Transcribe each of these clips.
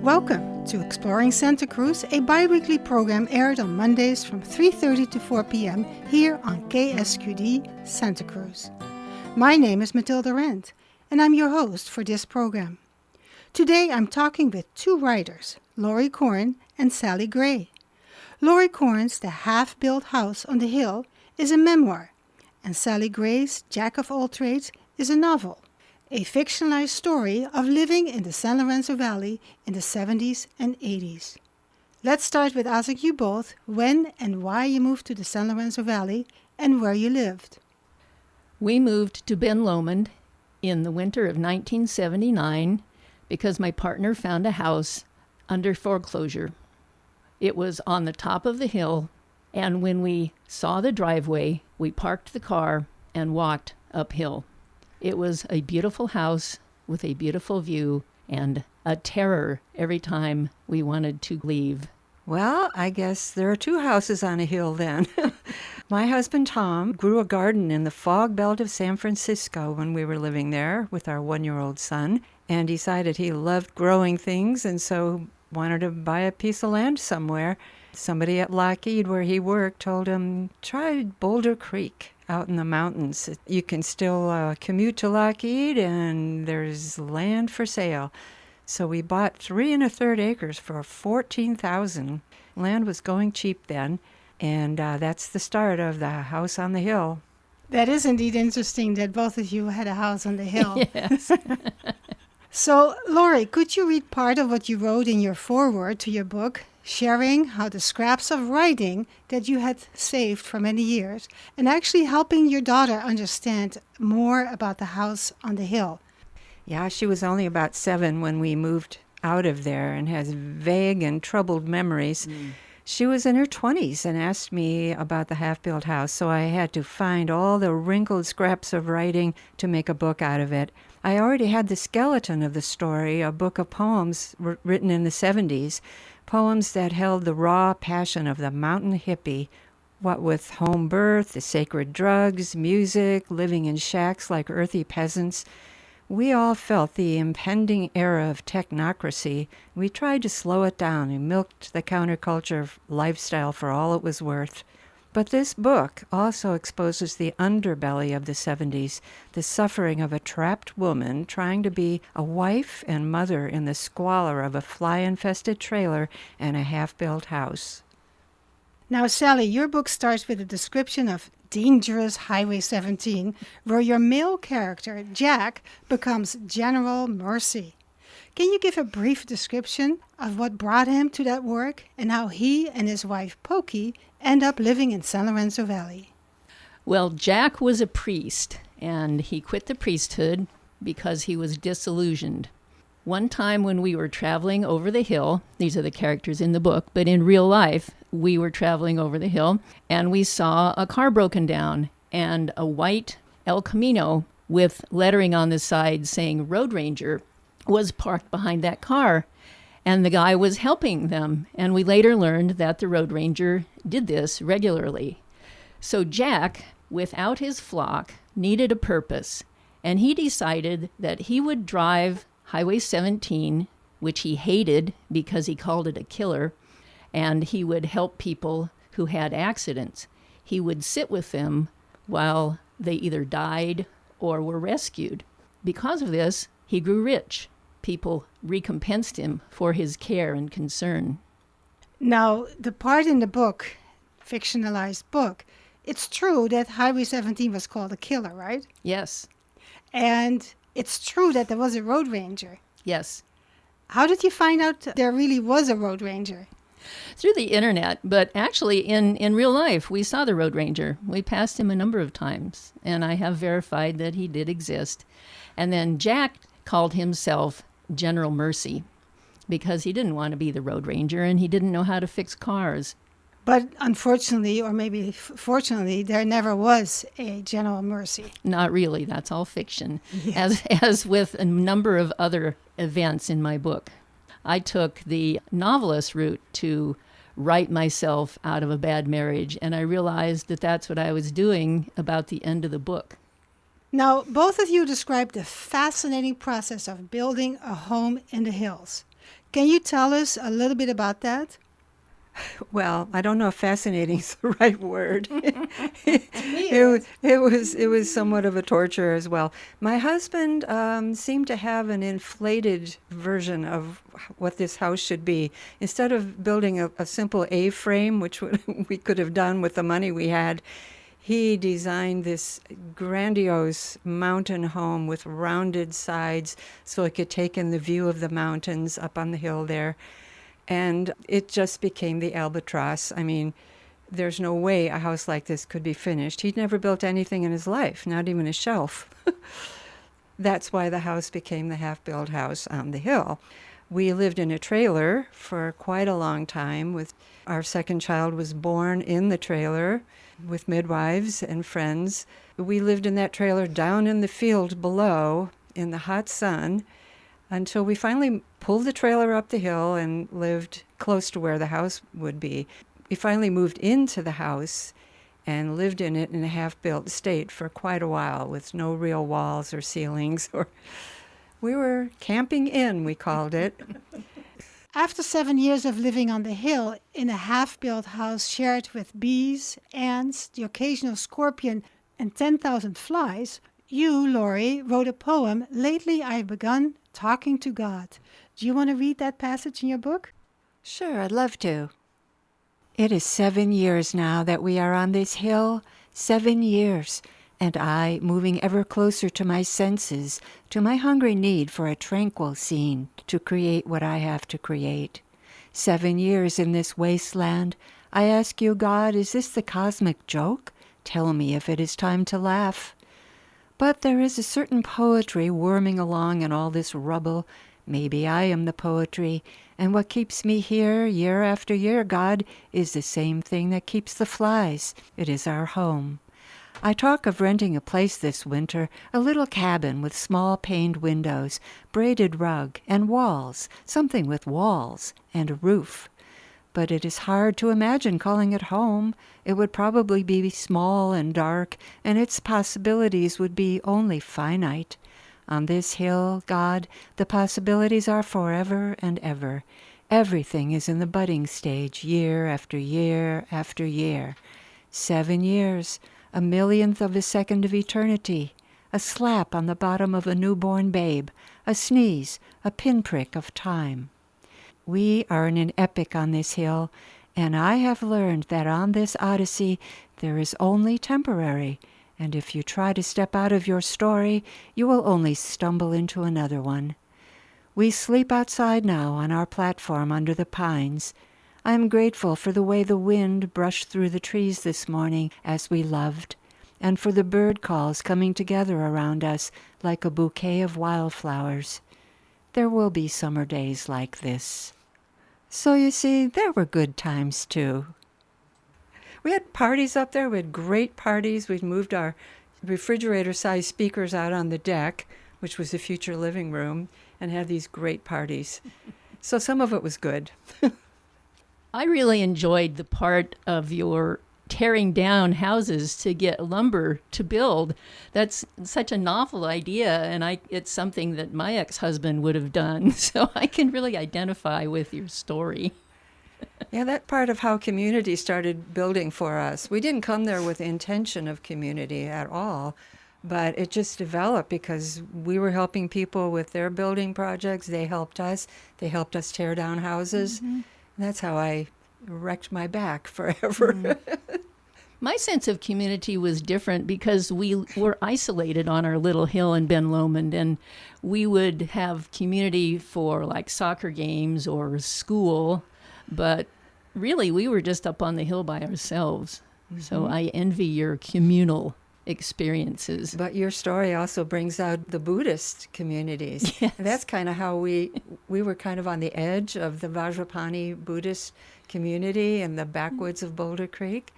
Welcome to Exploring Santa Cruz, a bi-weekly program aired on Mondays from 3:30 to 4 p.m. here on KSQD Santa Cruz. My name is Mathilde Rand, and I'm your host for this program. Today I'm talking with two writers, Laurie Corn and Sally Gray. Laurie Corn's The Half-Built House on the Hill is a memoir, and Sally Gray's Jack of All Trades is a novel, a fictionalized story of living in the San Lorenzo Valley in the 70s and 80s. Let's start with asking you both when and why you moved to the San Lorenzo Valley and where you lived. We moved to Ben Lomond in the winter of 1979 because my partner found a house under foreclosure. It was on the top of the hill, and when we saw the driveway, we parked the car and walked uphill. It was a beautiful house with a beautiful view and a terror every time we wanted to leave. Well, I guess there are two houses on a hill then. My husband Tom grew a garden in the fog belt of San Francisco when we were living there with our 1-year-old son, and decided he loved growing things and so wanted to buy a piece of land somewhere. Somebody at Lockheed where he worked told him, try Boulder Creek out in the mountains. You can still commute to Lockheed and there's land for sale. So we bought 3 1/3 acres for $14,000. Land was going cheap then, and that's the start of the house on the hill. That is indeed interesting that both of you had a house on the hill. Yes. So, Laurie, could you read part of what you wrote in your foreword to your book, sharing how the scraps of writing that you had saved for many years and actually helping your daughter understand more about the house on the hill? Yeah, she was only about 7 when we moved out of there and has vague and troubled memories. She was in her 20s and asked me about the half-built house, so I had to find all the wrinkled scraps of writing to make a book out of it. I already had the skeleton of the story, a book of poems written in the 70s, poems that held the raw passion of the mountain hippie, what with home birth, the sacred drugs, music, living in shacks like earthy peasants. We all felt the impending era of technocracy. We tried to slow it down and milked the counterculture lifestyle for all it was worth. But this book also exposes the underbelly of the 70s, the suffering of a trapped woman trying to be a wife and mother in the squalor of a fly-infested trailer and a half-built house. Now, Sally, your book starts with a description of dangerous Highway 17, where your male character, Jack, becomes General Mercy. Can you give a brief description of what brought him to that work and how he and his wife, Pokey, end up living in San Lorenzo Valley? Well, Jack was a priest, and he quit the priesthood because he was disillusioned. One time when we were traveling over the hill, these are the characters in the book, but in real life, we were traveling over the hill, and we saw a car broken down, and a white El Camino with lettering on the side saying Road Ranger was parked behind that car, and the guy was helping them, and we later learned that the Road Ranger did this regularly. So Jack, without his flock, needed a purpose, and he decided that he would drive Highway 17, which he hated because he called it a killer, and he would help people who had accidents. He would sit with them while they either died or were rescued. Because of this, he grew rich. People recompensed him for his care and concern. Now, the part in the book, fictionalized book, it's true that Highway 17 was called a killer, right? Yes. And it's true that there was a road ranger. Yes. How did you find out there really was a road ranger? Through the internet, but actually in real life, we saw the Road Ranger. We passed him a number of times, and I have verified that he did exist. And then Jack called himself General Mercy because he didn't want to be the Road Ranger and he didn't know how to fix cars. But unfortunately, or maybe fortunately, there never was a General Mercy. Not really. That's all fiction, as with a number of other events in my book. I took the novelist route to write myself out of a bad marriage, and I realized that that's what I was doing about the end of the book. Now, both of you described the fascinating process of building a home in the hills. Can you tell us a little bit about that? Well, I don't know if fascinating is the right word. It was somewhat of a torture as well. My husband seemed to have an inflated version of what this house should be. Instead of building a simple A-frame, which we could have done with the money we had, he designed this grandiose mountain home with rounded sides so it could take in the view of the mountains up on the hill there. And it just became the albatross. I mean, there's no way a house like this could be finished. He'd never built anything in his life, not even a shelf. That's why the house became the half-built house on the hill. We lived in a trailer for quite a long time. Our second child was born in the trailer with midwives and friends. We lived in that trailer down in the field below in the hot sun, until we finally pulled the trailer up the hill and lived close to where the house would be. We finally moved into the house and lived in it in a half-built state for quite a while with no real walls or ceilings. We were camping in, we called it. After 7 years of living on the hill in a half-built house shared with bees, ants, the occasional scorpion, and 10,000 flies, you, Laurie, wrote a poem, Lately I've Begun Talking to God. Do you want to read that passage in your book? Sure, I'd love to. It is 7 years now that we are on this hill, 7 years, and I moving ever closer to my senses, to my hungry need for a tranquil scene to create what I have to create. 7 years in this wasteland. I ask you, God, is this the cosmic joke? Tell me if it is time to laugh. But there is a certain poetry worming along in all this rubble. Maybe I am the poetry, and what keeps me here year after year, God, is the same thing that keeps the flies. It is our home. I talk of renting a place this winter, a little cabin with small paned windows, braided rug, and walls, something with walls, and a roof. But it is hard to imagine calling it home. It would probably be small and dark, and its possibilities would be only finite. On this hill, God, the possibilities are forever and ever. Everything is in the budding stage, year after year after year. 7 years, a millionth of a second of eternity, a slap on the bottom of a newborn babe, a sneeze, a pinprick of time. We are in an epic on this hill, and I have learned that on this odyssey there is only temporary, and if you try to step out of your story, you will only stumble into another one. We sleep outside now on our platform under the pines. I am grateful for the way the wind brushed through the trees this morning as we loved, and for the bird calls coming together around us like a bouquet of wildflowers. There will be summer days like this. So you see, there were good times too. We had parties up there. We had great parties. We'd moved our refrigerator-sized speakers out on the deck, which was the future living room, and had these great parties. So some of it was good. I really enjoyed the part of your tearing down houses to get lumber to build. That's such a novel idea, and it's something that my ex-husband would have done. So I can really identify with your story. Yeah, that part of how community started building for us. We didn't come there with the intention of community at all, but it just developed because we were helping people with their building projects. They helped us. They helped us tear down houses. Mm-hmm. And that's how I wrecked my back forever. Mm-hmm. My sense of community was different because we were isolated on our little hill in Ben Lomond, and we would have community for like soccer games or school, but really we were just up on the hill by ourselves. Mm-hmm. So I envy your communal experiences. But your story also brings out the Buddhist communities. Yes. That's kind of how we were kind of on the edge of the Vajrapani Buddhist community in the backwoods of Boulder Creek.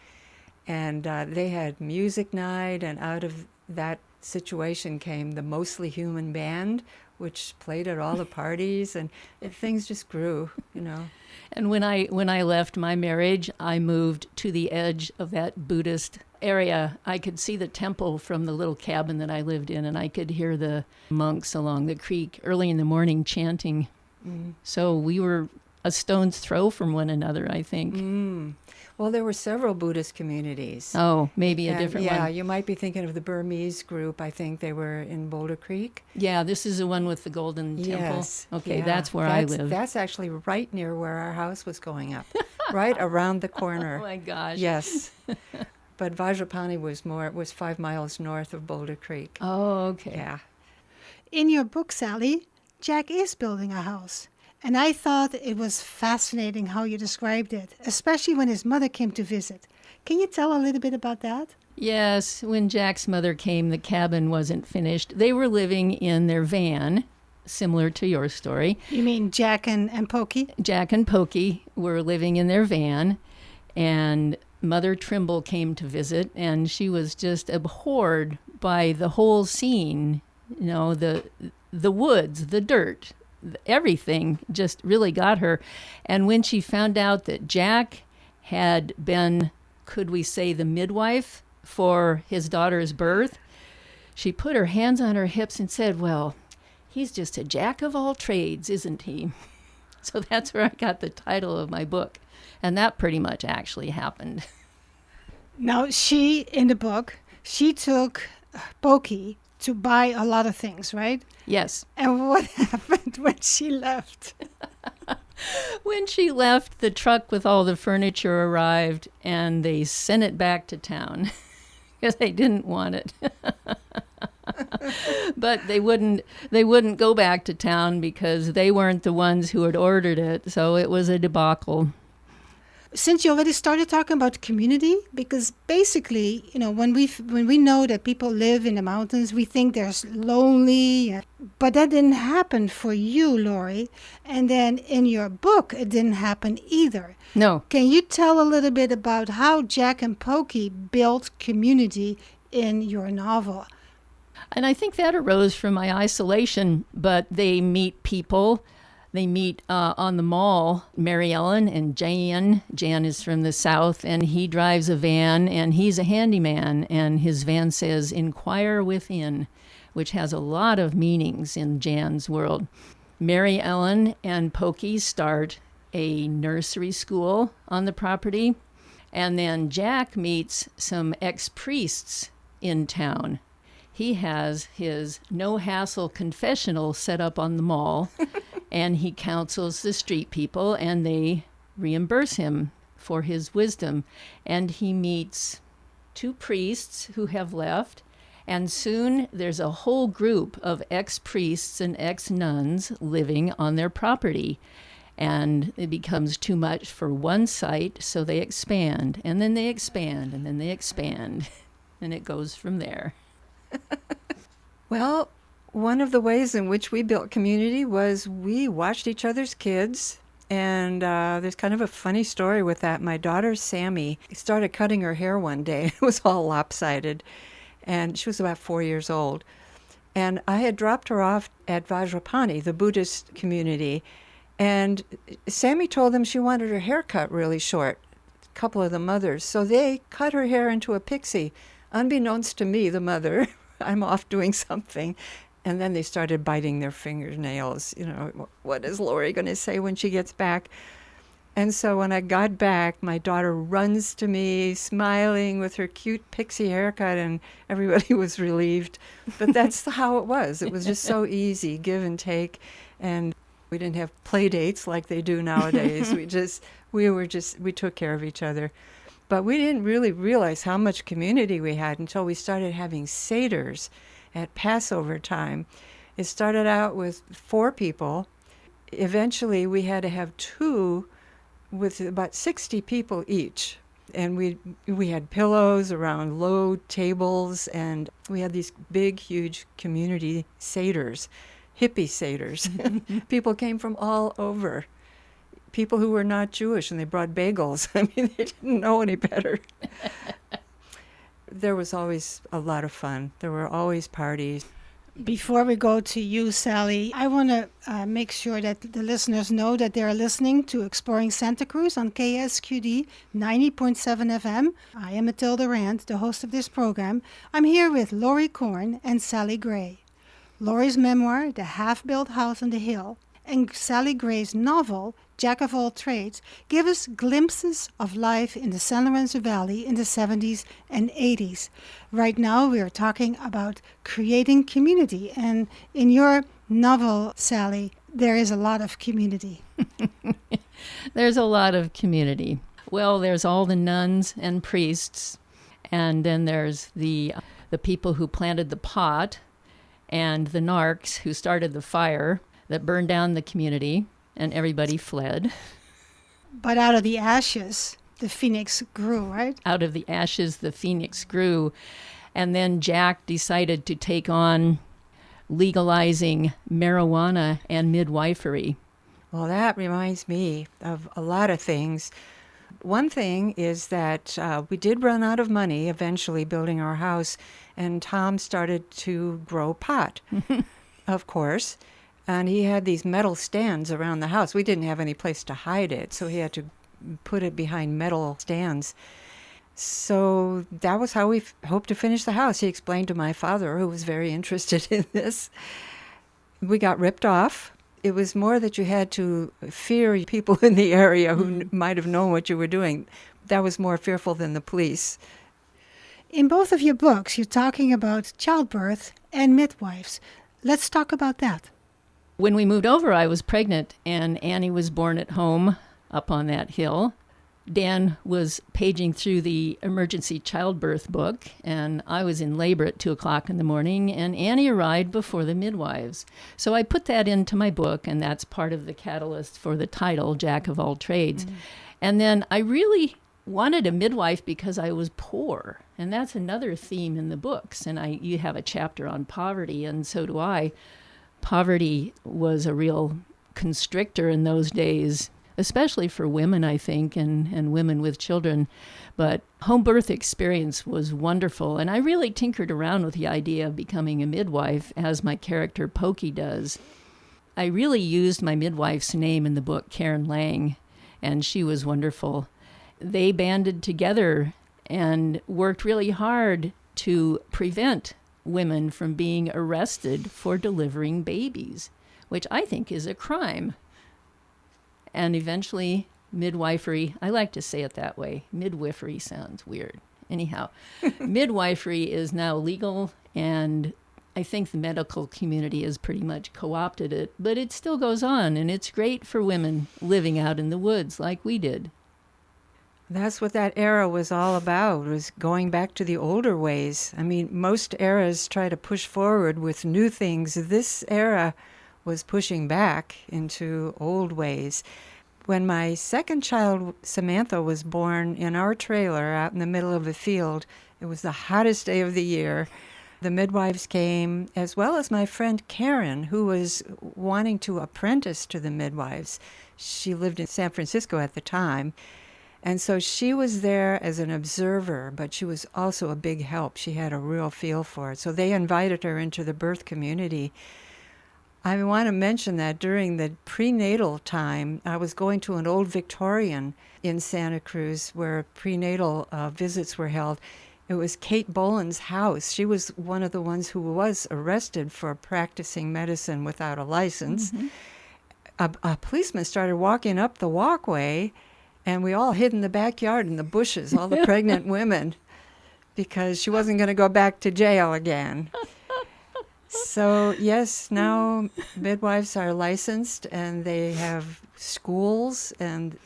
And they had music night, and out of that situation came the Mostly Human Band, which played at all the parties, and things just grew, you know. And when I left my marriage, I moved to the edge of that Buddhist area. I could see the temple from the little cabin that I lived in, and I could hear the monks along the creek early in the morning chanting. So we were a stone's throw from one another, I think. Well, there were several Buddhist communities. Oh, maybe a different one. Yeah, you might be thinking of the Burmese group. I think they were in Boulder Creek. Yeah, this is the one with the golden temple. Yes. Okay, yeah. that's where I live. That's actually right near where our house was going up, right around the corner. Oh my gosh. Yes. But Vajrapani was 5 miles north of Boulder Creek. Oh, okay. Yeah. In your book, Sally, Jack is building a house. And I thought it was fascinating how you described it, especially when his mother came to visit. Can you tell a little bit about that? Yes, when Jack's mother came, the cabin wasn't finished. They were living in their van, similar to your story. You mean Jack and Pokey? Jack and Pokey were living in their van, and Mother Trimble came to visit, and she was just abhorred by the whole scene. You know, the woods, the dirt, everything just really got her. And when she found out that Jack had been, could we say, the midwife for his daughter's birth, she put her hands on her hips and said, well, he's just a jack of all trades, isn't he? So that's where I got the title of my book. And that pretty much actually happened. Now, in the book, she took Pokey to buy a lot of things, right? Yes. And what happened when she left? When she left, the truck with all the furniture arrived, and they sent it back to town because they didn't want it. But they wouldn't go back to town because they weren't the ones who had ordered it, so it was a debacle. Since you already started talking about community, because basically, you know, when we know that people live in the mountains, we think they're lonely, but that didn't happen for you, Laurie. And then in your book, it didn't happen either. No. Can you tell a little bit about how Jack and Pokey built community in your novel? And I think that arose from my isolation, but they meet people. They meet on the mall, Mary Ellen and Jan. Jan is from the South, and he drives a van, and he's a handyman, and his van says, "Inquire within," which has a lot of meanings in Jan's world. Mary Ellen and Pokey start a nursery school on the property, and then Jack meets some ex-priests in town. He has his no-hassle confessional set up on the mall, and he counsels the street people, and they reimburse him for his wisdom. And he meets 2 priests who have left, and soon there's a whole group of ex-priests and ex-nuns living on their property. And it becomes too much for one site, so they expand, and then they expand, and then they expand, and it goes from there. Well, one of the ways in which we built community was we watched each other's kids. And there's kind of a funny story with that. My daughter, Sammy, started cutting her hair one day. It was all lopsided. And she was about 4 years old. And I had dropped her off at Vajrapani, the Buddhist community. And Sammy told them she wanted her hair cut really short, a couple of the mothers. So they cut her hair into a pixie. Unbeknownst to me, the mother, I'm off doing something. And then they started biting their fingernails. You know, what is Laurie going to say when she gets back? And so when I got back, my daughter runs to me, smiling with her cute pixie haircut, and everybody was relieved. But that's how it was. It was just so easy, give and take. And we didn't have play dates like they do nowadays. We took care of each other. But we didn't really realize how much community we had until we started having seders at Passover time. It started out with 4 people. Eventually, we had to have 2 with about 60 people each. And we had pillows around low tables, and we had these big, huge community seders, hippie seders. People came from all over. People who were not Jewish, and they brought bagels. I mean, they didn't know any better. There was always a lot of fun. There were always parties. Before we go to you, Sally, I want to make sure that the listeners know that they're listening to Exploring Santa Cruz on KSQD 90.7 FM. I am Mathilde Rand, the host of this program. I'm here with Laurie Corn and Sally Gray. Laurie's memoir, The Half-Built House on the Hill, and Sally Gray's novel, Jack of All Trades, give us glimpses of life in the San Lorenzo Valley in the 70s and 80s. Right now we are talking about creating community, and in your novel, Sally, there is a lot of community. There's a lot of community. Well, there's all the nuns and priests, and then there's the people who planted the pot, and the narcs who started the fire that burned down the community, and everybody fled. But out of the ashes, the phoenix grew, right? Out of the ashes, the phoenix grew. And then Jack decided to take on legalizing marijuana and midwifery. Well, that reminds me of a lot of things. One thing is that we did run out of money eventually building our house, and Tom started to grow pot, of course. And he had these metal stands around the house. We didn't have any place to hide it, so he had to put it behind metal stands. So that was how we hoped to finish the house. He explained to my father, who was very interested in this. We got ripped off. It was more that you had to fear people in the area who might have known what you were doing. That was more fearful than the police. In both of your books, you're talking about childbirth and midwives. Let's talk about that. When we moved over, I was pregnant, and Annie was born at home up on that hill. Dan was paging through the emergency childbirth book, and I was in labor at 2 o'clock in the morning, and Annie arrived before the midwives. So I put that into my book, and that's part of the catalyst for the title, Jack of All Trades. Mm-hmm. And then I really wanted a midwife because I was poor, and that's another theme in the books. And you have a chapter on poverty, and so do I. Poverty was a real constrictor in those days, especially for women, I think, and women with children. But home birth experience was wonderful, and I really tinkered around with the idea of becoming a midwife, as my character Pokey does. I really used my midwife's name in the book, Karen Lang, and she was wonderful. They banded together and worked really hard to prevent women from being arrested for delivering babies, which I think is a crime. And eventually, midwifery, I like to say it that way. Midwifery sounds weird. Anyhow, midwifery is now legal, and I think the medical community has pretty much co-opted it, but it still goes on, and it's great for women living out in the woods like we did. That's what that era was all about, was going back to the older ways. I mean, most eras try to push forward with new things. This era was pushing back into old ways. When my second child, Samantha, was born in our trailer out in the middle of a field, it was the hottest day of the year. The midwives came, as well as my friend Karen, who was wanting to apprentice to the midwives. She lived in San Francisco at the time. And so she was there as an observer, but she was also a big help. She had a real feel for it. So they invited her into the birth community. I want to mention that during the prenatal time, I was going to an old Victorian in Santa Cruz where prenatal visits were held. It was Kate Boland's house. She was one of the ones who was arrested for practicing medicine without a license. Mm-hmm. A policeman started walking up the walkway, and we all hid in the backyard in the bushes, all the pregnant women, because she wasn't going to go back to jail again. So, yes, now midwives are licensed, and they have schools. And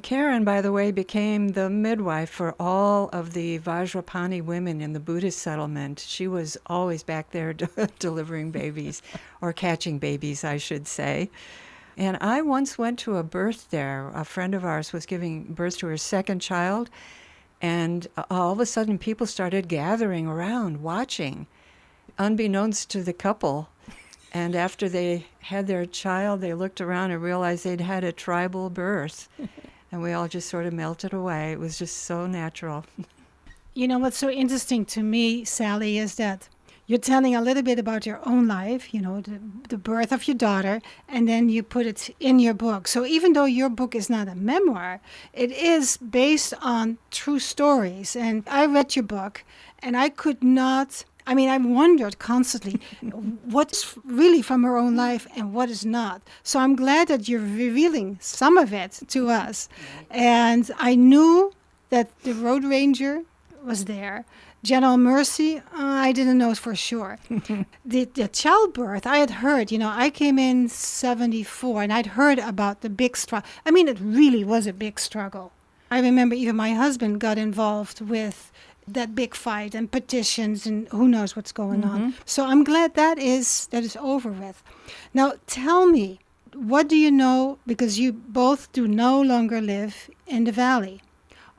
Karen, by the way, became the midwife for all of the Vajrapani women in the Buddhist settlement. She was always back there delivering babies, or catching babies, I should say. And I once went to a birth there. A friend of ours was giving birth to her second child, and all of a sudden people started gathering around, watching, unbeknownst to the couple. And after they had their child, they looked around and realized they'd had a tribal birth. And we all just sort of melted away. It was just so natural. You know, what's so interesting to me, Sally, is that you're telling a little bit about your own life, you know, the birth of your daughter, and then you put it in your book. So even though your book is not a memoir, it is based on true stories. And I read your book, and I I mean, I've wondered constantly what's really from her own life and what is not. So I'm glad that you're revealing some of it to us. And I knew that the Road Ranger was there. General Mercy, I didn't know for sure. The childbirth, I had heard, I came in 74 and I'd heard about the big struggle. I mean, it really was a big struggle. I remember even my husband got involved with that big fight and petitions and who knows what's going on. So I'm glad that is over with. Now, tell me, what do you know, because you both do no longer live in the valley.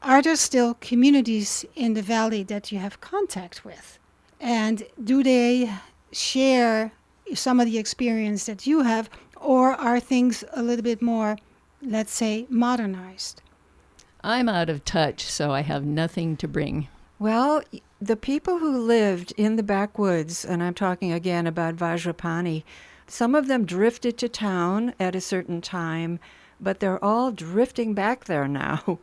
Are there still communities in the valley that you have contact with? And do they share some of the experience that you have, or are things a little bit more, let's say, modernized? I'm out of touch, so I have nothing to bring. Well, the people who lived in the backwoods, and I'm talking again about Vajrapani, some of them drifted to town at a certain time, but they're all drifting back there now.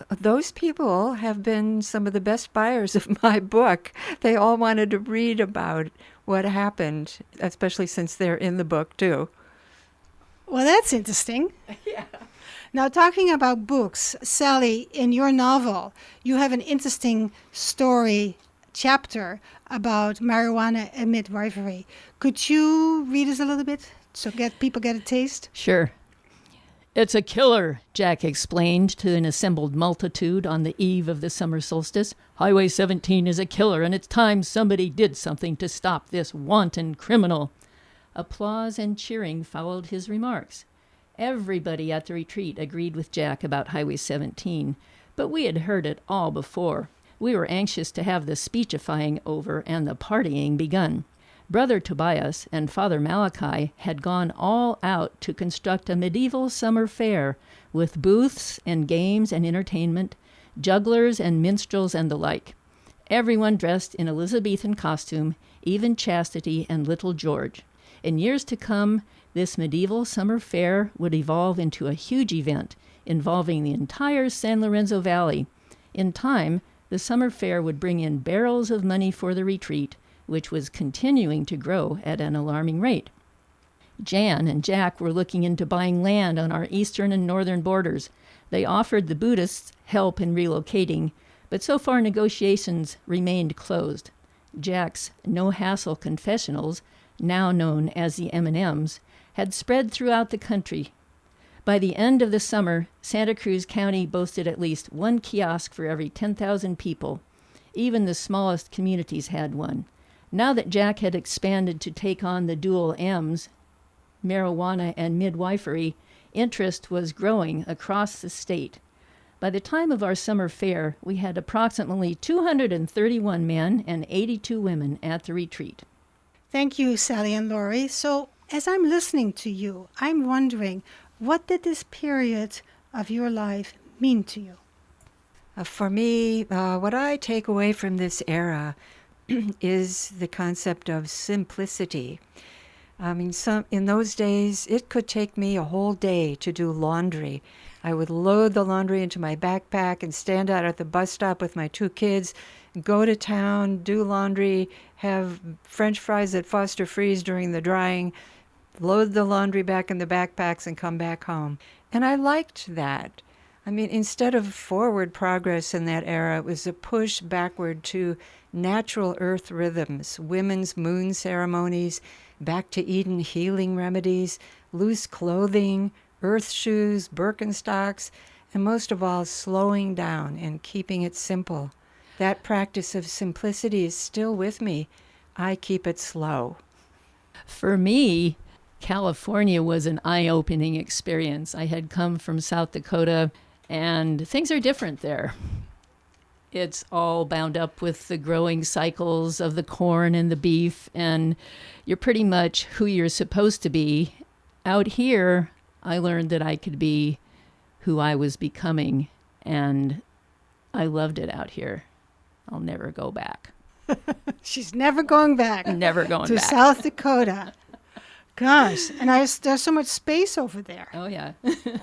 Those people have been some of the best buyers of my book. They all wanted to read about what happened, especially since they're in the book, too. Well, that's interesting. Yeah. Now, talking about books, Sally, in your novel, you have an interesting story chapter about marijuana and midwifery. Could you read us a little bit so people get a taste? Sure. It's a killer, Jack explained to an assembled multitude on the eve of the summer solstice. Highway 17 is a killer, and it's time somebody did something to stop this wanton criminal. Applause and cheering followed his remarks. Everybody at the retreat agreed with Jack about Highway 17, but we had heard it all before. We were anxious to have the speechifying over and the partying begun. Brother Tobias and Father Malachi had gone all out to construct a medieval summer fair with booths and games and entertainment, jugglers and minstrels and the like. Everyone dressed in Elizabethan costume, even Chastity and little George. In years to come, this medieval summer fair would evolve into a huge event involving the entire San Lorenzo Valley. In time, the summer fair would bring in barrels of money for the retreat, which was continuing to grow at an alarming rate. Jan and Jack were looking into buying land on our eastern and northern borders. They offered the Buddhists help in relocating, but so far negotiations remained closed. Jack's no-hassle confessionals, now known as the M&Ms, had spread throughout the country. By the end of the summer, Santa Cruz County boasted at least one kiosk for every 10,000 people. Even the smallest communities had one. Now that Jack had expanded to take on the dual M's, marijuana and midwifery, interest was growing across the state. By the time of our summer fair, we had approximately 231 men and 82 women at the retreat. Thank you, Sally and Laurie. So, as I'm listening to you, I'm wondering, what did this period of your life mean to you? For me, what I take away from this era is the concept of simplicity. I mean, in those days, it could take me a whole day to do laundry. I would load the laundry into my backpack and stand out at the bus stop with my 2 kids, go to town, do laundry, have French fries at Foster Freeze during the drying, load the laundry back in the backpacks and come back home. And I liked that. I mean, instead of forward progress in that era, it was a push backward to natural earth rhythms, women's moon ceremonies, back to Eden healing remedies, loose clothing, earth shoes, Birkenstocks, and most of all, slowing down and keeping it simple. That practice of simplicity is still with me. I keep it slow. For me, California was an eye-opening experience. I had come from South Dakota, and things are different there. It's all bound up with the growing cycles of the corn and the beef, and you're pretty much who you're supposed to be. Out here, I learned that I could be who I was becoming, and I loved it out here. I'll never go back. She's never going back. Never going to back. South Dakota. Gosh, and there's so much space over there. Oh, yeah.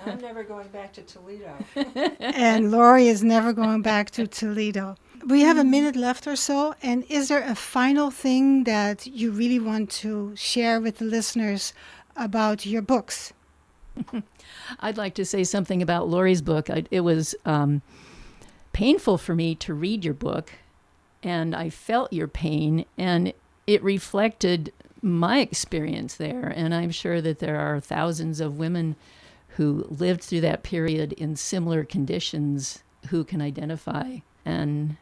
I'm never going back to Toledo. And Laurie is never going back to Toledo. We have a minute left or so, and is there a final thing that you really want to share with the listeners about your books? I'd like to say something about Laurie's book. It was painful for me to read your book, and I felt your pain, and it reflected my experience there. And I'm sure that there are thousands of women who lived through that period in similar conditions who can identify. And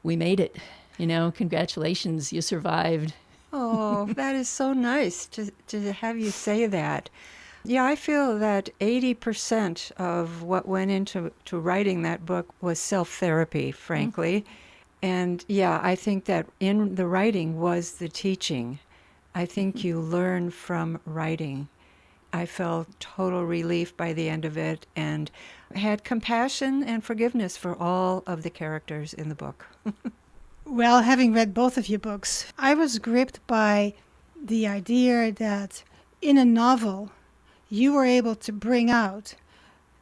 we made it. Congratulations, you survived. Oh, that is so nice to have you say that. Yeah, I feel that 80% of what went into writing that book was self-therapy, frankly. Mm-hmm. And yeah, I think that in the writing was the teaching. I think you learn from writing. I felt total relief by the end of it and had compassion and forgiveness for all of the characters in the book. Well, having read both of your books, I was gripped by the idea that in a novel, you were able to bring out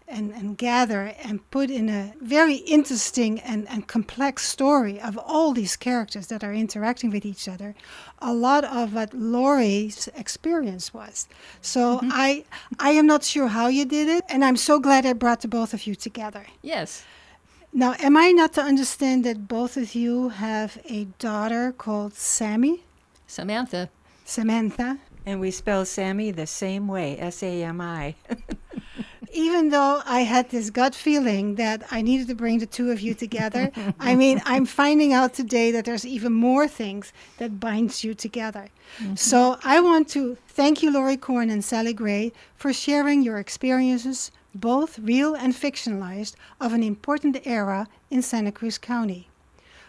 and gather and put in a very interesting and complex story of all these characters that are interacting with each other, a lot of what Laurie's experience was. So I am not sure how you did it, and I'm so glad I brought the both of you together. Yes. Now, am I not to understand that both of you have a daughter called Sammy? Samantha. And we spell Sammy the same way, S-A-M-I. Even though I had this gut feeling that I needed to bring the two of you together, I mean, I'm finding out today that there's even more things that binds you together. Mm-hmm. So I want to thank you, Laurie Corn and Sally Gray, for sharing your experiences, both real and fictionalized, of an important era in Santa Cruz County.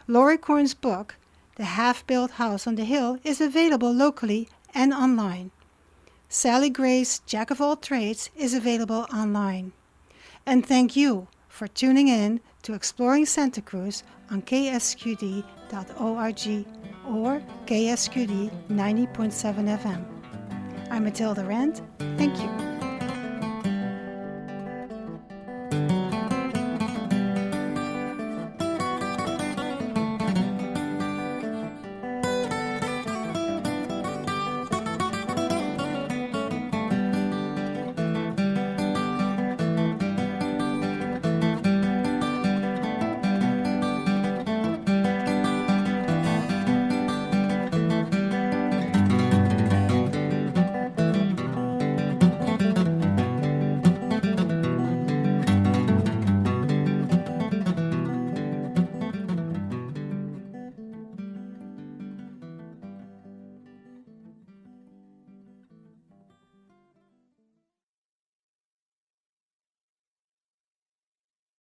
Laurie Corn's book, The Half-Built House on the Hill, is available locally and online. Sally Gray's Jack of All Trades is available online. And thank you for tuning in to Exploring Santa Cruz on ksqd.org or KSQD 90.7 FM. I'm Mathilde Rand. Thank you.